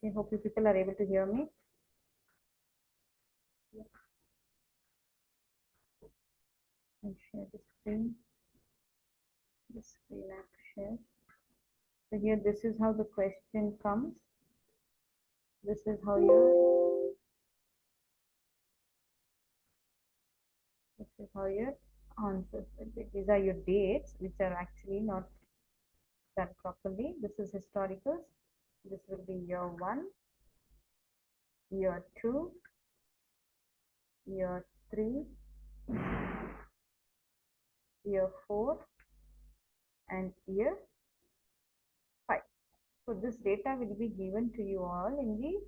I hope you people are able to hear me. I'll share the screen. The screen I have to share. So here, this is how the question comes. This is how your answers will be. These are your dates, which are actually not done properly. This is historicals. This will be year 1, year 2, year 3, year 4, and year 5. So this data will be given to you all in the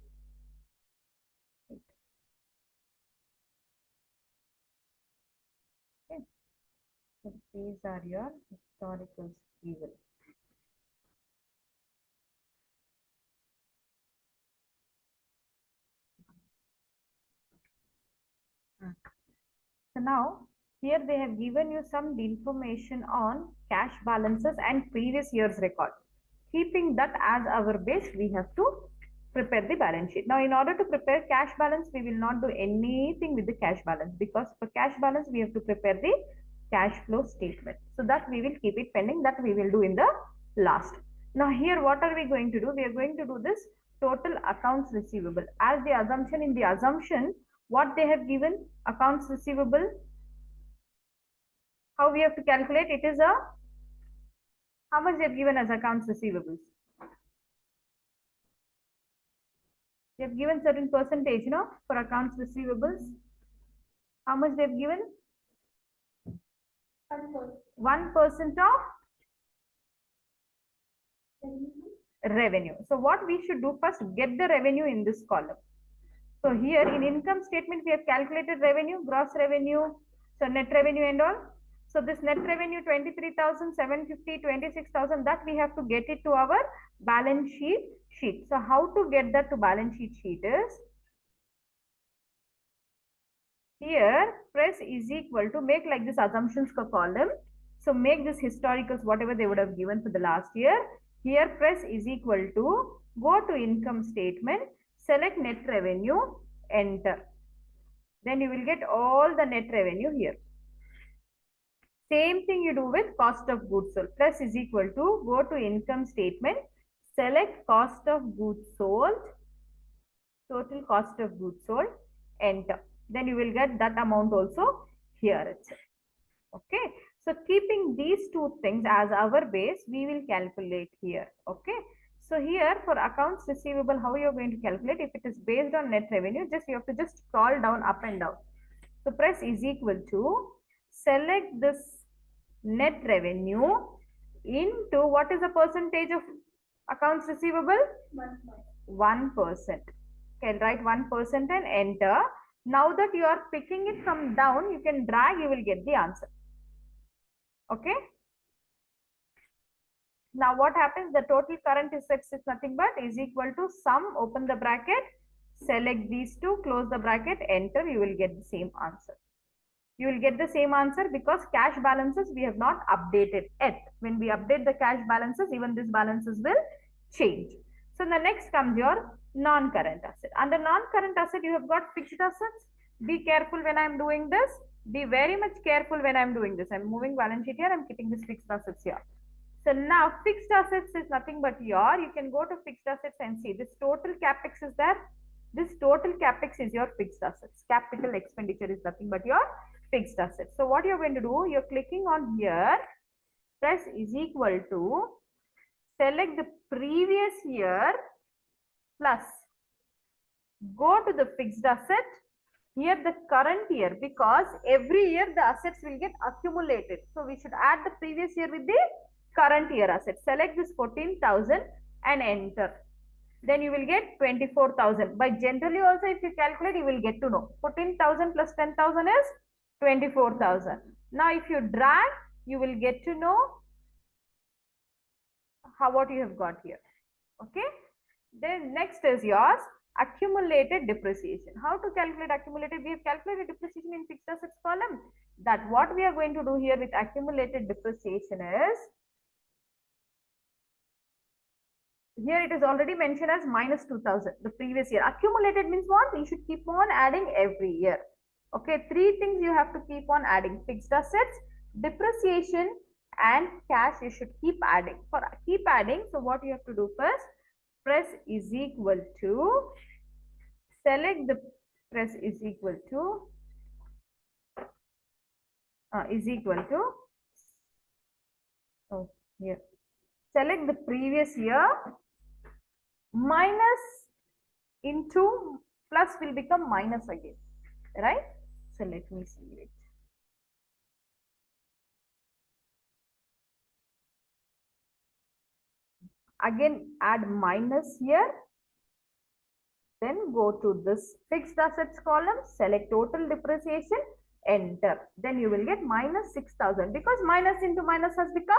okay. So these are your historicals given. So now here they have given you some information on cash balances and previous year's record. Keeping that as our base, we have to prepare the balance sheet. Now, in order to prepare cash balance, we will not do anything with the cash balance, because for cash balance, we have to prepare the cash flow statement. So that we will keep it pending, that we will do in the last. Now here, what are we going to do? We are going to do this total accounts receivable. As the assumption, in the assumption, what they have given, accounts receivable, how we have to calculate? It is a, how much they have given as accounts receivables? They have given certain percentage, you know, for accounts receivables. How much they have given? 1% of revenue. So what we should do first, get the revenue in this column. So here in income statement, we have calculated revenue, gross revenue, so net revenue and all. So this net revenue 23,750, 26,000, that we have to get it to our balance sheet. So how to get that to balance sheet is, here press is equal to, make like this assumptions for column. So make this historicals, whatever they would have given for the last year. Here press is equal to, go to income statement, select net revenue, enter. Then you will get all the net revenue here. Same thing you do with cost of goods sold. Plus is equal to, go to income statement, select cost of goods sold, total cost of goods sold, enter. Then you will get that amount also here itself. Okay. So keeping these two things as our base, we will calculate here. Okay. So here for accounts receivable, how you are going to calculate? If it is based on net revenue, just you have to just scroll down, up and down. So press is equal to, select this net revenue into, what is the percentage of accounts receivable? 1%. Okay, write 1% and enter. Now that you are picking it from down, you can drag, you will get the answer. Okay. Now what happens? The total current assets is nothing but is equal to sum, open the bracket, select these two, close the bracket, enter, you will get the same answer. You will get the same answer because cash balances we have not updated yet. When we update the cash balances, even these balances will change. So the next comes your non-current asset. Under non-current asset, you have got fixed assets. Be careful when I am doing this. Be very much careful when I am doing this. I am moving balance sheet here. I am keeping this fixed assets here. So now fixed assets is nothing but your, you can go to fixed assets and see this total capex is there. This total capex is your fixed assets. Capital expenditure is nothing but your fixed assets. So what you're going to do, you're clicking on here, press is equal to, select the previous year plus, go to the fixed asset, here the current year, because every year the assets will get accumulated. So we should add the previous year with the current year assets. Select this 14,000 and enter. Then you will get 24,000. By generally also if you calculate, you will get to know. 14,000 plus 10,000 is 24,000. Now if you drag, you will get to know what you have got here. Okay. Then next is yours, accumulated depreciation. How to calculate accumulated? We have calculated depreciation in fixed assets column. That what we are going to do here with accumulated depreciation is, Here it is already mentioned as minus 2000, the previous year. Accumulated means what? You should keep on adding every year. Okay, three things you have to keep on adding: fixed assets, depreciation, and cash. You should keep adding. For keep adding, so what you have to do first? Press is equal to, select the, press is equal to, is equal to, oh, here. Select the previous year minus into plus will become minus again, right? So let me see it. Again, add minus here. Then go to this fixed assets column, select total depreciation, enter. Then you will get minus 6000 because minus into minus has become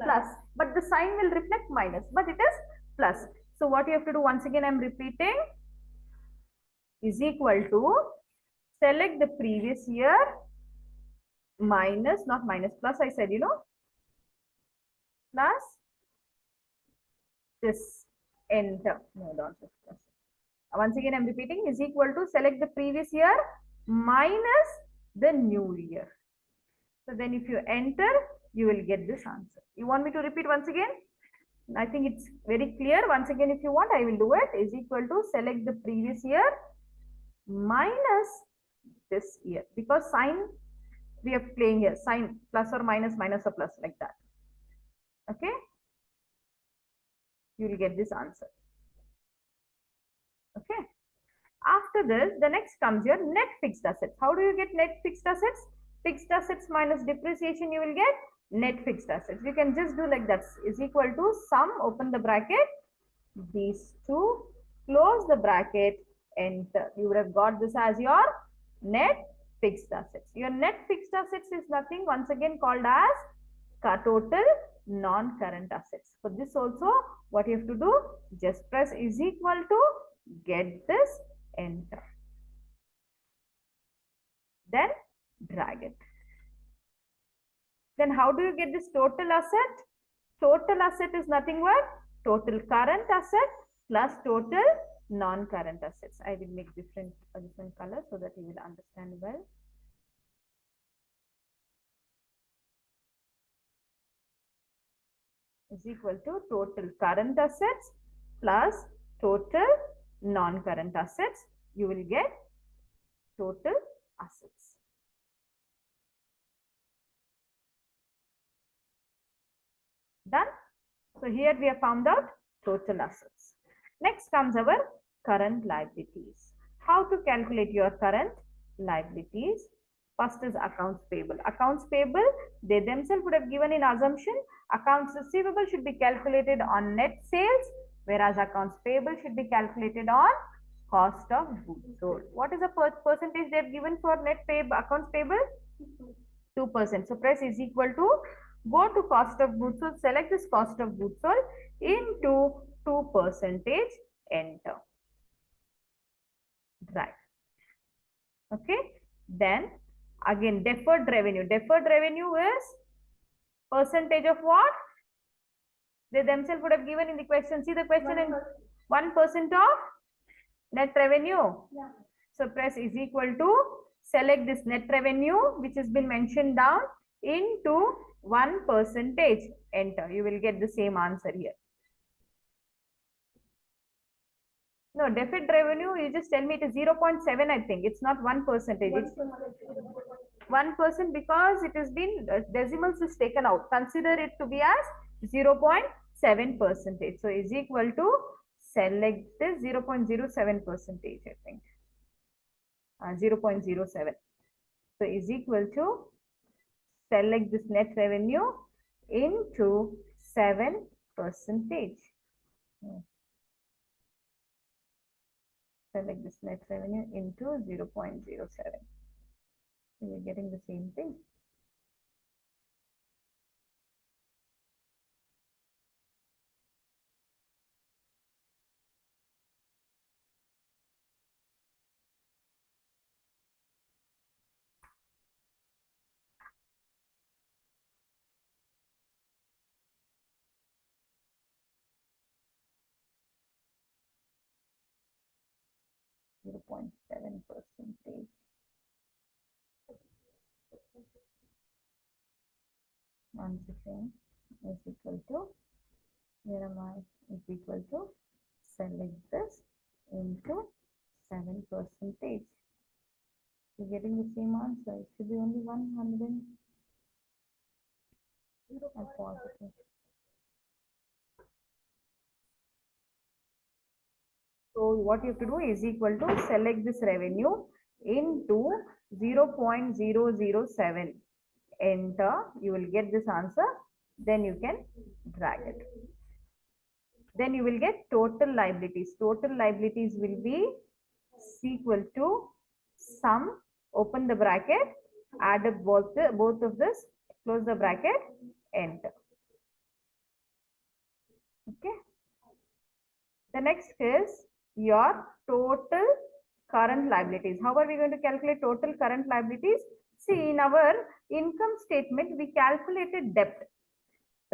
plus. But the sign will reflect minus, but it is plus. So what you have to do, once again I am repeating, is equal to, select the previous year minus, not minus, plus I said, plus this, enter. No, don't just plus. Once again, I'm repeating, is equal to, select the previous year minus the new year. So then if you enter, you will get this answer. You want me to repeat once again? I think it's very clear. Once again, if you want, I will do it. Is equal to, select the previous year minus this year. Because sign, we are playing here. Sign plus or minus, minus or plus, like that. Okay? You will get this answer. Okay? After this, the next comes your net fixed assets. How do you get net fixed assets? Fixed assets minus depreciation, you will get net fixed assets. You can just do like that, is equal to sum, open the bracket, these two, close the bracket, enter. You would have got this as your net fixed assets. Your net fixed assets is nothing, once again called as total non-current assets. For this also, what you have to do, just press is equal to, get this, enter. Then drag it. Then how do you get this total asset? Total asset is nothing but total current asset plus total non-current assets. I will make different colors so that you will understand well. Is equal to total current assets plus total non-current assets. You will get total assets. Done. So here we have found out total assets. Next comes our current liabilities. How to calculate your current liabilities? First is accounts payable. Accounts payable, they themselves would have given in assumption. Accounts receivable should be calculated on net sales, whereas accounts payable should be calculated on cost of goods sold. What is the percentage they have given for net payable, accounts payable? 2%. So press is equal to, go to cost of goods sold, select this cost of goods sold into 2%, enter. Right. Okay. Then again, deferred revenue. Deferred revenue is percentage of what? They themselves would have given in the question. See the question in 1% of net revenue. Yeah. So press is equal to, select this net revenue which has been mentioned down into 1%, enter. You will get the same answer here. No, deferred revenue, you just tell me it is 0.7, I think. It's not 1%. It's 1% because it has been, decimals is taken out. Consider it to be as 0.7%. So is equal to, select this 0.07%, I think. 0.07. So is equal to, select this net revenue into 7%. Select this net revenue into 0.07. So you're getting the same thing. 0.7 percentage. Once again is equal to, where am I, is equal to, select this into 7 percentage. You're getting the same answer. It should be only 100 and positive. So what you have to do is equal to select this revenue into 0.007. Enter. You will get this answer. Then you can drag it. Then you will get total liabilities. Total liabilities will be equal to sum. Open the bracket. Add up both of this. Close the bracket. Enter. Okay. The next is your total current liabilities. How are we going to calculate total current liabilities? See, in our income statement, we calculated debt,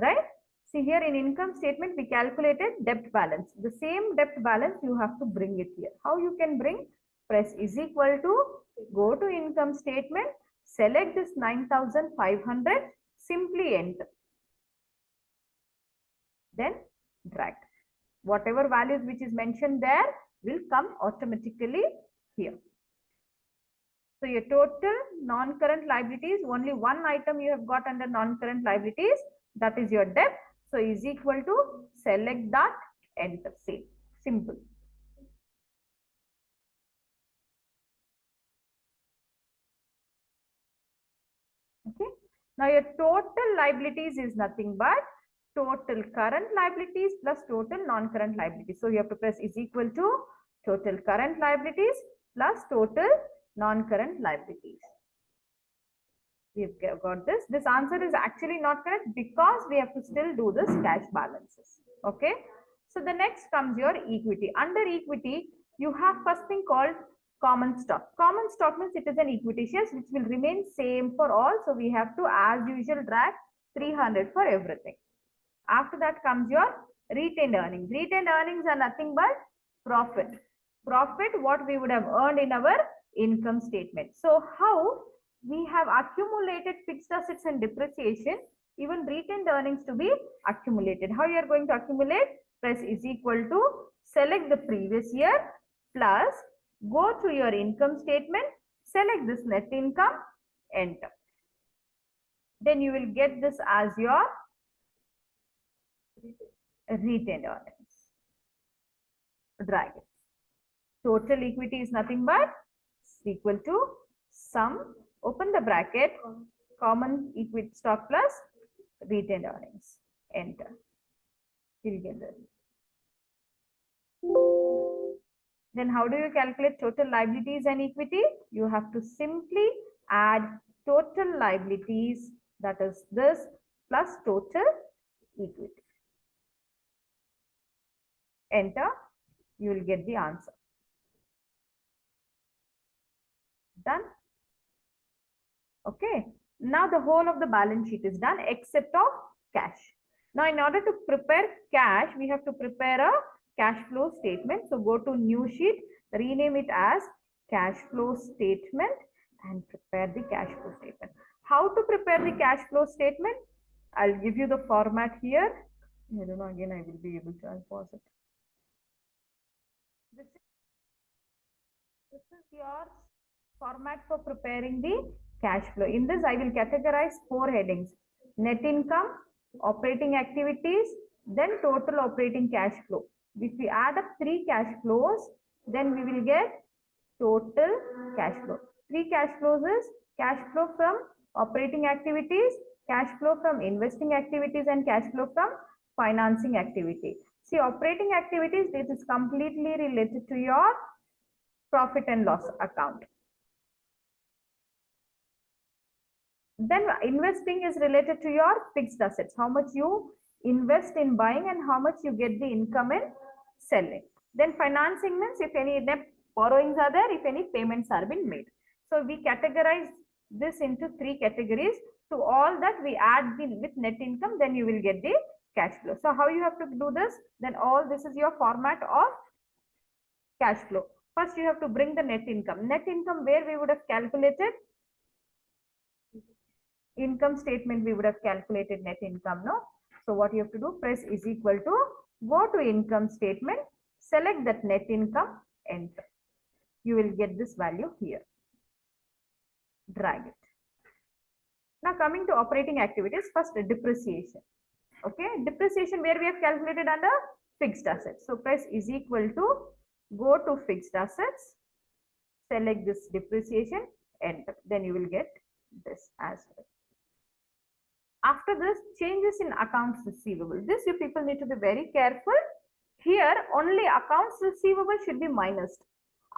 right? See, here in income statement, we calculated debt balance. The same debt balance, you have to bring it here. How you can bring? Press is equal to, go to income statement, select this 9,500, simply enter. Then drag. Whatever values which is mentioned there will come automatically here. So your total non-current liabilities, only one item you have got under non-current liabilities, that is your debt. So is equal to, select that, enter, save. Simple. Okay. Now your total liabilities is nothing but total current liabilities plus total non-current liabilities. So you have to press is equal to total current liabilities plus total non-current liabilities. We've got this. This answer is actually not correct because we have to still do this cash balances. Okay. So the next comes your equity. Under equity, you have first thing called common stock. Common stock means it is an equity shares which will remain same for all. So we have to, as usual, drag 300 for everything. After that comes your retained earnings. Retained earnings are nothing but profit. Profit, what we would have earned in our income statement. So how we have accumulated fixed assets and depreciation, even retained earnings to be accumulated. How you are going to accumulate? Press is equal to, select the previous year plus go to your income statement, select this net income, enter. Then you will get this as your retained earnings. Drag it. Total equity is nothing but equal to sum, open the bracket, common equity stock plus retained earnings. Enter. You'll get that. Then how do you calculate total liabilities and equity? You have to simply add total liabilities, that is this, plus total equity. Enter. You will get the answer. Done. Okay. Now the whole of the balance sheet is done except of cash. Now in order to prepare cash, we have to prepare a cash flow statement. So go to new sheet, rename it as cash flow statement and prepare the cash flow statement. How to prepare the cash flow statement? I'll give you the format here. I don't know, again I will be able to, I'll pause it. This is your format for preparing the cash flow. In this, I will categorize 4 headings: net income, operating activities, then total operating cash flow. If we add up 3 cash flows, then we will get total cash flow. 3 cash flows is cash flow from operating activities, cash flow from investing activities, and cash flow from financing activity. See, operating activities, this is completely related to your profit and loss account. Then investing is related to your fixed assets, how much you invest in buying and how much you get the income in selling. Then financing means if any debt borrowings are there, if any payments are being made. So we categorize this into 3 categories. To all that we add with net income, then you will get the cash flow. So how you have to do this? Then all this is your format of cash flow. First you have to bring the net income. Net income where we would have calculated? Income statement we would have calculated net income, no? So what you have to do, press is equal to, go to income statement, select that net income, enter. You will get this value here. Drag it. Now coming to operating activities, first depreciation. Okay, depreciation where we have calculated under fixed assets. So press is equal to, go to fixed assets, select this depreciation, enter. Then you will get this as well. After this, changes in accounts receivable. This you people need to be very careful. Here only accounts receivable should be minused.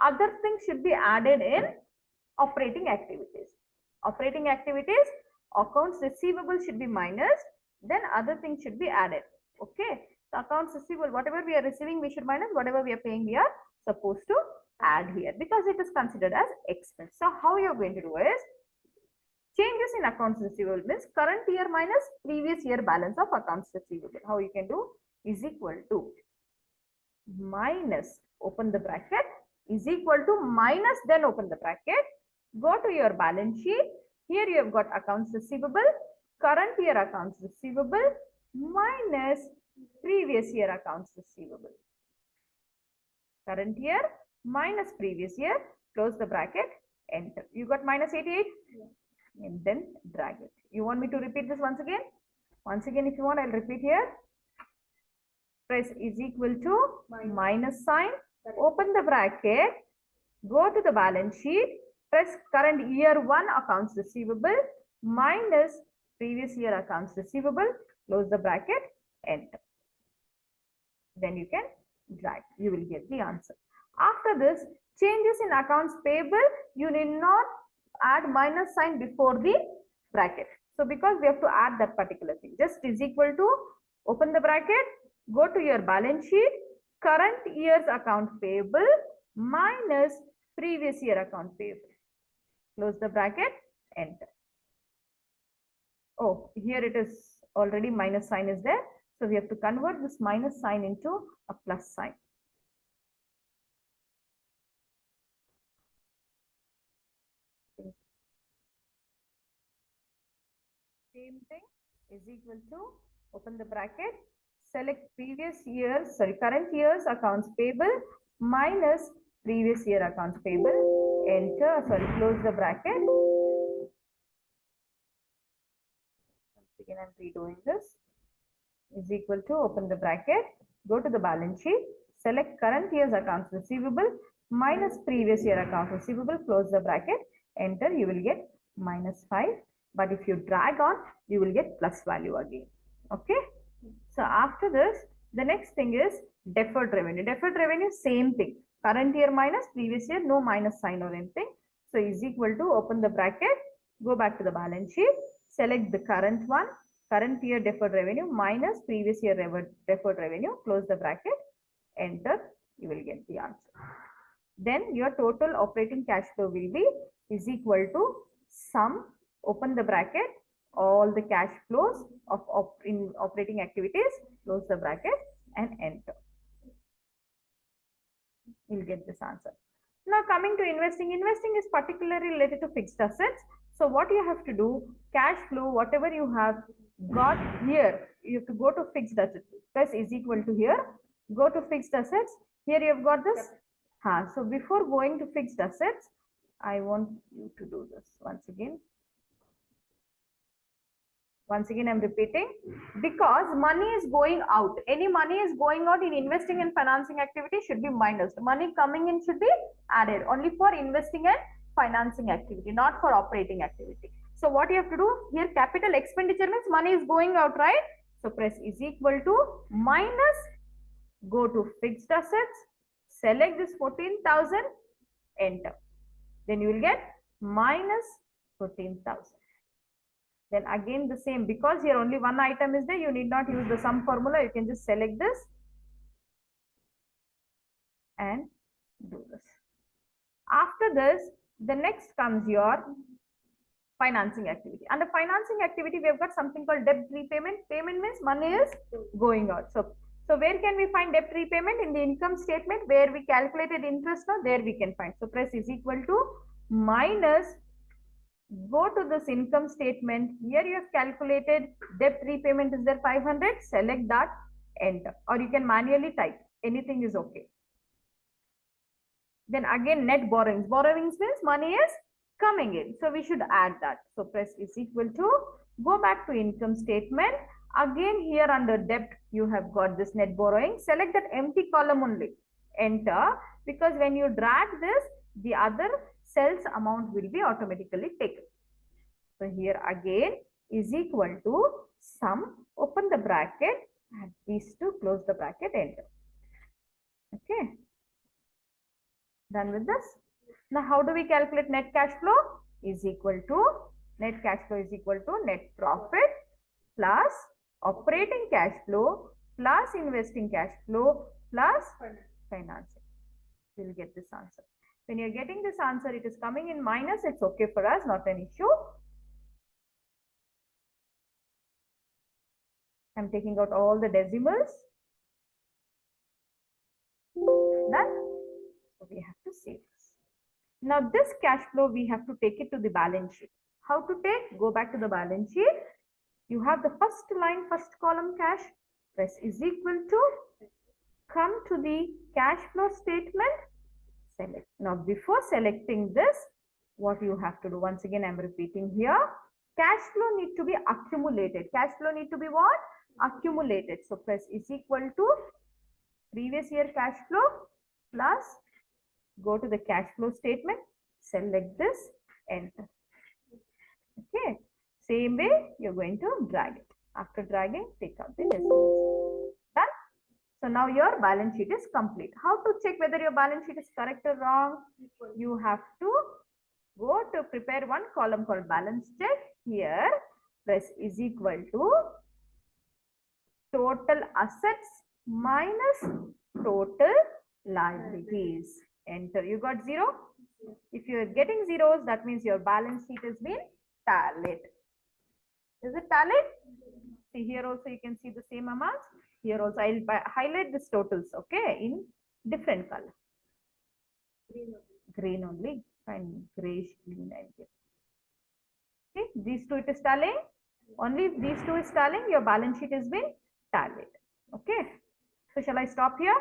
Other things should be added in operating activities. Operating activities, accounts receivable should be minused, then other things should be added. Okay. So accounts receivable, whatever we are receiving, we should minus, whatever we are paying, we are supposed to add here because it is considered as expense. So how you are going to do is, changes in accounts receivable means current year minus previous year balance of accounts receivable. How you can do, is equal to minus, open the bracket, is equal to minus, then open the bracket, go to your balance sheet. Here you have got accounts receivable, current year accounts receivable minus previous year accounts receivable. Current year minus previous year, close the bracket, enter. You got minus 88? Yeah. And then drag it. You want me to repeat this once again? Once again, if you want, I'll repeat here. Press is equal to minus sign, open the bracket, go to the balance sheet, press current year 1 accounts receivable minus previous year accounts receivable, close the bracket, enter. Then you can drag, you will get the answer. After this, changes in accounts payable, you need not add minus sign before the bracket. So because we have to add that particular thing, just is equal to, open the bracket, go to your balance sheet, current year's account payable minus previous year account payable. Close the bracket, enter. Oh, here it is already minus sign is there. So we have to convert this minus sign into a plus sign. Same thing is equal to, open the bracket, select current year's accounts payable minus previous year accounts payable, enter, close the bracket. Once again, I'm redoing this. Is equal to, open the bracket, go to the balance sheet, select current year's accounts receivable minus previous year accounts receivable, close the bracket, enter, you will get minus 5. But if you drag on, you will get plus value again. Okay. So after this, the next thing is deferred revenue. Deferred revenue, same thing. Current year minus previous year, no minus sign or anything. So is equal to, open the bracket, go back to the balance sheet, select the current one, current year deferred revenue minus previous year deferred revenue, close the bracket, enter, you will get the answer. Then your total operating cash flow will be is equal to sum, open the bracket, all the cash flows of in operating activities, close the bracket and enter. You'll get this answer. Now coming to investing. Investing is particularly related to fixed assets. So what you have to do, cash flow, whatever you have got here, you have to go to fixed assets. Press is equal to here, go to fixed assets. Here you have got this. So before going to fixed assets, I want you to do this once again. Once again, I'm repeating, because money is going out. Any money is going out in investing and financing activity should be minus. Money coming in should be added only for investing and financing activity, not for operating activity. So what you have to do here, capital expenditure means money is going out, right? So press is equal to minus, go to fixed assets, select this 14,000, enter. Then you will get minus 14,000. Then again the same, because here only one item is there, you need not use the sum formula. You can just select this and do this. After this, the next comes your financing activity. Under financing activity, we have got something called debt repayment. Payment means money is going out. So So where can we find debt repayment? In the income statement where we calculated interest, now there we can find. So press is equal to minus, go to this income statement. Here you have calculated debt repayment is there 500. Select that, enter, or you can manually type. Anything is okay. Then again net borrowings. Borrowings means money is coming in. So we should add that. So press is equal to, go back to income statement. Again here under debt, you have got this net borrowing. Select that empty column only. Enter, because when you drag this, the other cells amount will be automatically taken. So here again is equal to sum, open the bracket, add these two, close the bracket, enter. Okay. Done with this. Now how do we calculate net cash flow? Is equal to, net cash flow is equal to net profit plus operating cash flow plus investing cash flow plus financing. We will get this answer. When you're getting this answer, it is coming in minus, it's okay for us, not an issue. I'm taking out all the decimals. Done. So we have to save this. Now this cash flow, we have to take it to the balance sheet. How to take? Go back to the balance sheet. You have the first line, first column cash. Press is equal to, come to the cash flow statement, select. Now before selecting this, what you have to do, once again I'm repeating here, cash flow need to be accumulated. Cash flow need to be what? Accumulated. So press is equal to previous year cash flow plus, go to the cash flow statement, select this, enter. Okay. Same way, you're going to drag it. After dragging, take out the decimals. Done. So now your balance sheet is complete. How to check whether your balance sheet is correct or wrong? You have to go to prepare one column called balance check. Here, press is equal to total assets minus total liabilities. Enter. You got 0? If you are getting zeros, that means your balance sheet has been tallied. Is it tallied? See, here also you can see the same amounts. Here also I'll highlight these totals, okay, in different color. Green only. Fine, grayish green I'll give. Okay, these two it is tallying. Only if these two is tallying, your balance sheet has been tallied. Okay. So shall I stop here?